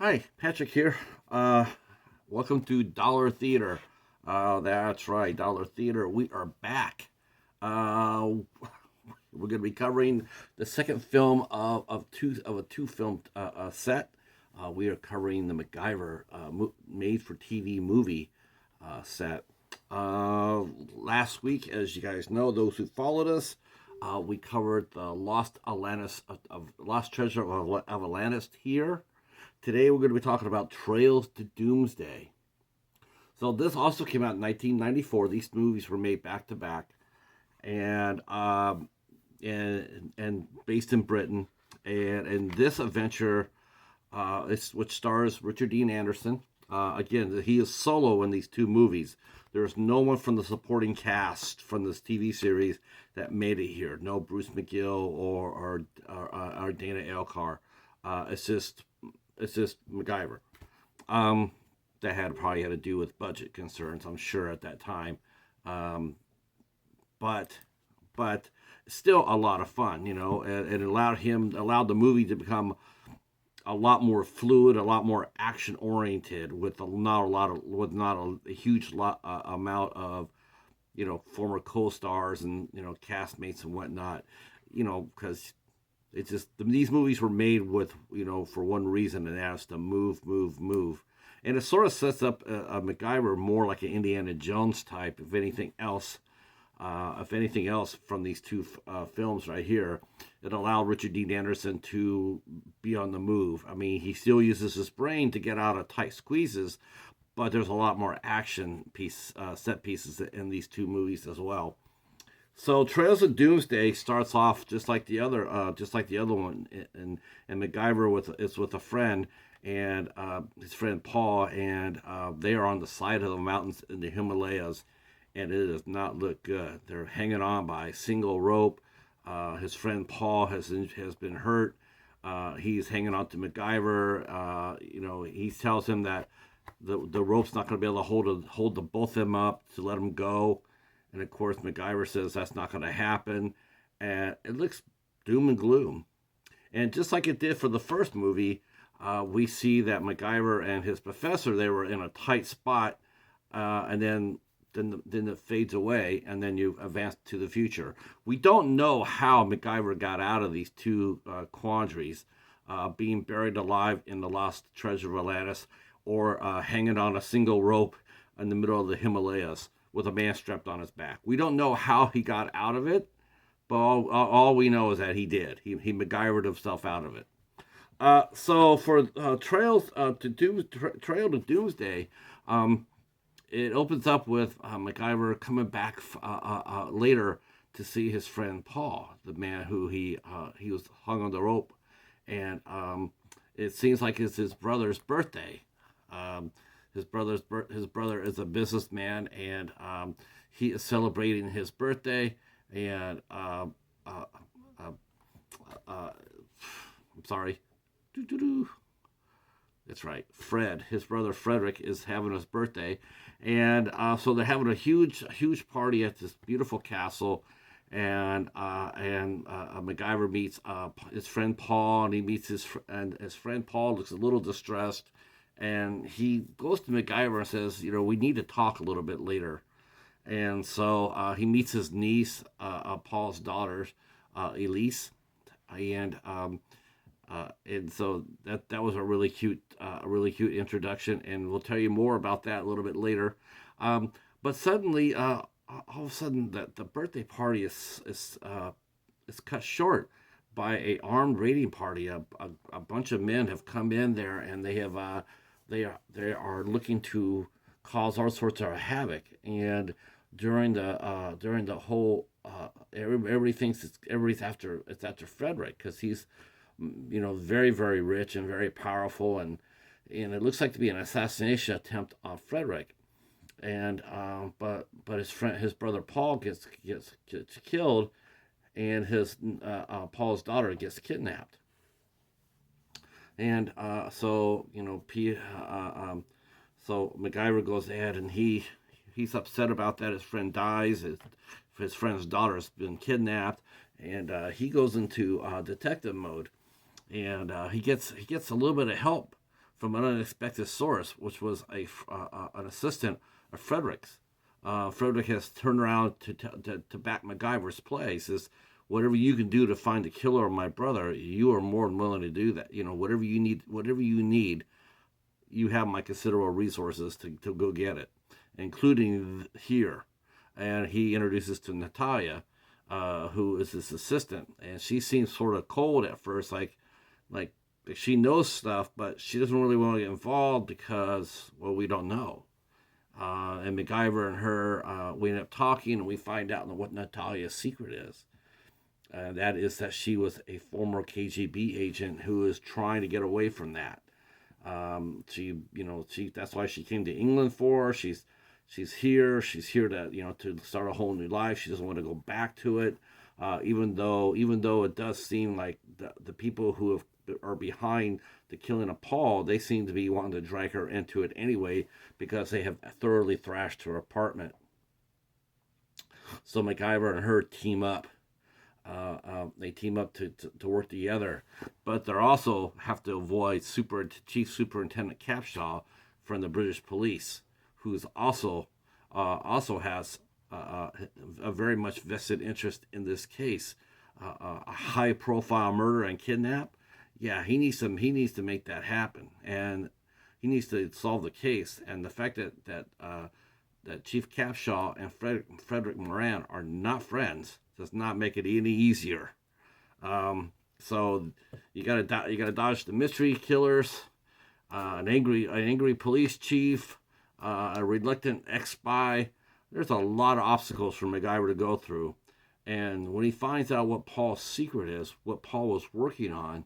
Hi, Patrick here. Welcome to Dollar Theater. That's right, Dollar Theater. We are back. Uh, we're going to be covering the second film of a two film set. We are covering the MacGyver made for TV movie set. Last week, as you guys know, those who followed us, we covered the Lost Atlantis of Lost Treasure of Atlantis here. Today we're going to be talking about Trails to Doomsday. So this also came out in 1994. These movies were made back to back, and based in Britain. And this adventure, which stars Richard Dean Anderson. Again, he is solo in these two movies. There's no one from the supporting cast from this TV series that made it here. No Bruce McGill or Dana Elcar. It's just MacGyver. That probably had to do with budget concerns, I'm sure, at that time. Um, but but still a lot of fun, and it allowed the movie to become a lot more fluid, a lot more action oriented, with not a huge amount of former co-stars and castmates and whatnot, because it's just these movies were made with for one reason, and that's to move, and it sort of sets up a MacGyver more like an Indiana Jones type, if anything else. From these two films right here, it allowed Richard Dean Anderson to be on the move. I mean, he still uses his brain to get out of tight squeezes, but there's a lot more set pieces in these two movies as well. So Trails of Doomsday starts off just like the other one, and MacGyver is with a friend, and his friend Paul, and they are on the side of the mountains in the Himalayas, and it does not look good. They're hanging on by a single rope. His friend Paul has been hurt. He's hanging on to MacGyver. He tells him that the rope's not going to be able to hold the both of them up to let them go. And of course, MacGyver says that's not going to happen. And it looks doom and gloom. And just like it did for the first movie, we see that MacGyver and his professor, they were in a tight spot, and then it fades away, and then you advance to the future. We don't know how MacGyver got out of these two quandaries, being buried alive in the lost treasure of Atlantis, or hanging on a single rope in the middle of the Himalayas with a man strapped on his back. We don't know how he got out of it, but all we know is that he did. He MacGyvered himself out of it. So for Trail to Doomsday, it opens up with MacGyver coming back later to see his friend Paul, the man who he was hung on the rope, and it seems like it's his brother's birthday. His brother is a businessman, and he is celebrating his birthday. And I'm sorry. That's right. His brother Frederick, is having his birthday, and so they're having a huge party at this beautiful castle, and MacGyver meets his friend Paul, and his friend Paul looks a little distressed, and he goes to MacGyver and says, we need to talk a little bit later, and so he meets his niece, Paul's daughter, Elise, and and so that was a really cute introduction, and we'll tell you more about that a little bit later. But suddenly, all of a sudden, the birthday party is cut short by a armed raiding party. A bunch of men have come in there, and they are looking to cause all sorts of havoc. And during the whole, everybody thinks it's after Frederick, because he's very, very rich and very powerful, and it looks like to be an assassination attempt on Frederick. And but his brother Paul gets killed, and his Paul's daughter gets kidnapped. And so MacGyver goes ahead, and he's upset about that. His friend dies. His friend's daughter's been kidnapped, and he goes into detective mode, and he gets a little bit of help from an unexpected source, which was an assistant of Frederick's. Frederick has turned around to back MacGyver's play. He says, whatever you can do to find the killer of my brother, you are more than willing to do that. Whatever you need, you have my considerable resources to go get it, including here. And he introduces to Natalia, who is his assistant, and she seems sort of cold at first, like she knows stuff, but she doesn't really want to get involved because, well, we don't know. And MacGyver and her, we end up talking, and we find out what Natalia's secret is. That is that she was a former KGB agent who is trying to get away from that. That's why she came to England for. She's here. She's here to start a whole new life. She doesn't want to go back to it. Even though it does seem like the people who are behind the killing of Paul, they seem to be wanting to drag her into it anyway because they have thoroughly thrashed her apartment. So MacGyver and her team up. They team up to work together, but they also have to avoid Chief Superintendent Capshaw from the British police, who's also has a very much vested interest in this case, a high-profile murder and kidnap. Yeah, he needs to make that happen, and he needs to solve the case. And the fact that Chief Capshaw and Frederick Moran are not friends does not make it any easier. So you gotta dodge the mystery killers, an angry police chief, a reluctant ex-spy. There's a lot of obstacles for MacGyver to go through, and when he finds out what Paul's secret is, what Paul was working on,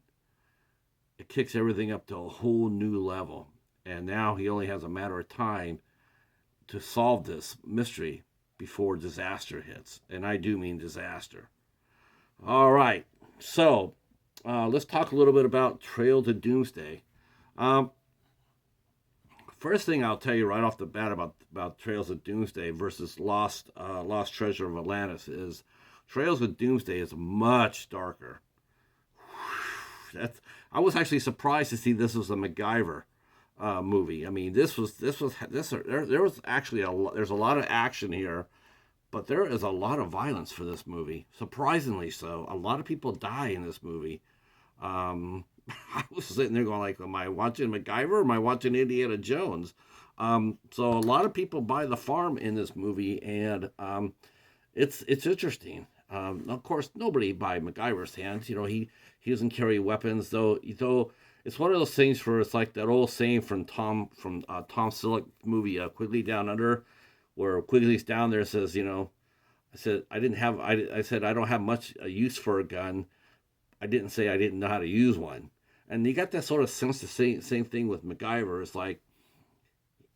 it kicks everything up to a whole new level. And now he only has a matter of time to solve this mystery before disaster hits. And I do mean disaster. All right. So let's talk a little bit about Trail to Doomsday. First thing I'll tell you right off the bat about Trails of Doomsday versus Lost Treasure of Atlantis is Trails of Doomsday is much darker. I was actually surprised to see this was a MacGyver movie. I mean, there was actually there's a lot of action here, but there is a lot of violence for this movie. Surprisingly so. A lot of people die in this movie. I was sitting there going like, am I watching MacGyver or am I watching Indiana Jones? So a lot of people buy the farm in this movie, and it's interesting. Of course, nobody by MacGyver's hands. He doesn't carry weapons, though it's one of those things where it's like that old saying from Tom Selleck movie Quigley Down Under, where Quigley's down there says, I said I don't have much use for a gun. I didn't say I didn't know how to use one. And you got that sort of sense, the same thing with MacGyver. It's like,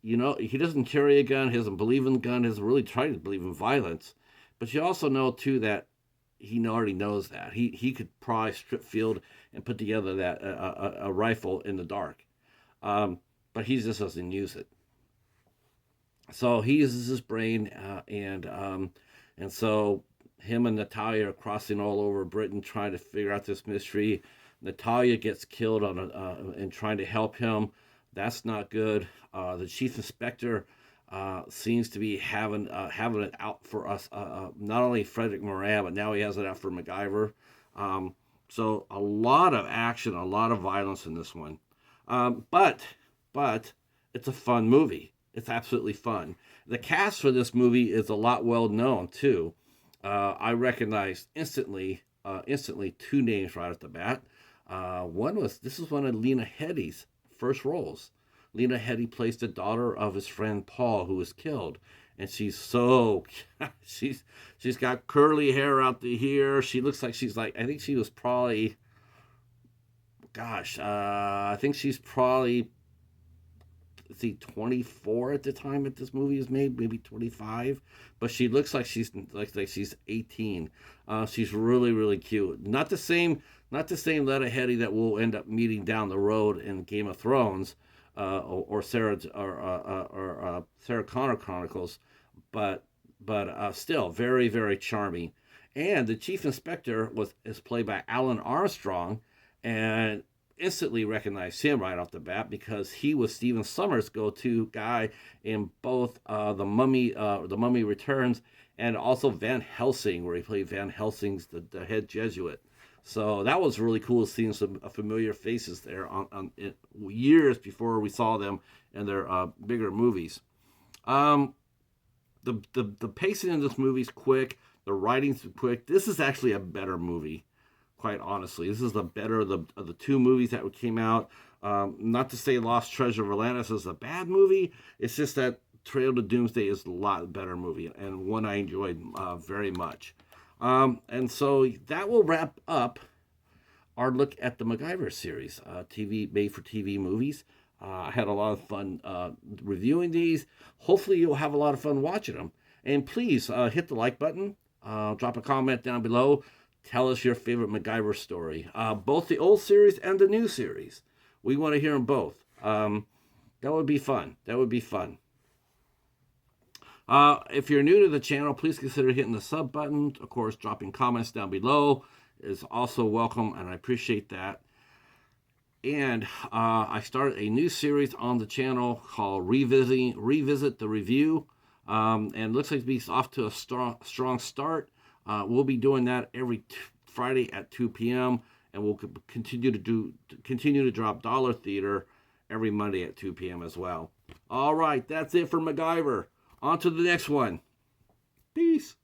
he doesn't carry a gun, he doesn't believe in gun, he doesn't really try to believe in violence. But you also know, too, that he already knows that. He could probably strip field and put together that a rifle in the dark. But he just doesn't use it. So he uses his brain, and so him and Natalia are crossing all over Britain trying to figure out this mystery. Natalia gets killed in trying to help him. That's not good. The chief inspector seems to be having it out for us. Not only Frederick Moran, but now he has it out for MacGyver. So a lot of action, a lot of violence in this one. But it's a fun movie. It's absolutely fun. The cast for this movie is a lot well known too. I recognized instantly two names right off the bat. This is one of Lena Headey's first roles. Lena Headey plays the daughter of his friend Paul, who was killed, and she's got curly hair out to here. She looks like I think she was probably, I think she's probably 24 at the time that this movie is made, maybe 25, but she looks like she's 18. She's really, really cute. Not the same Lena Headey that we'll end up meeting down the road in Game of Thrones, or Sarah Connor Chronicles, but still very, very charming. And the chief inspector is played by Alan Armstrong, and instantly recognized him right off the bat because he was Stephen Summers' go-to guy in both the Mummy Returns, and also Van Helsing, where he played Van Helsing's the head Jesuit. So that was really cool, seeing some familiar faces there years before we saw them in their bigger movies. Um, the pacing in this movie is quick. The writing's quick. This is actually a better movie, quite honestly. This is the better of the two movies that came out. Not to say Lost Treasure of Atlantis is a bad movie. It's just that Trail to Doomsday is a lot better movie, and one I enjoyed very much. And so that will wrap up our look at the MacGyver series, TV made for TV movies. I had a lot of fun reviewing these. Hopefully, you'll have a lot of fun watching them. And please hit the like button. Drop a comment down below. Tell us your favorite MacGyver story, both the old series and the new series. We want to hear them both. That would be fun. That would be fun. If you're new to the channel, please consider hitting the sub button. Of course, dropping comments down below is also welcome, and I appreciate that. And I started a new series on the channel called Revisit the Review. And looks like to be off to a strong start. We'll be doing that every Friday at 2 p.m. and we'll continue to drop Dollar Theater every Monday at 2 p.m. as well. All right, that's it for MacGyver. On to the next one. Peace.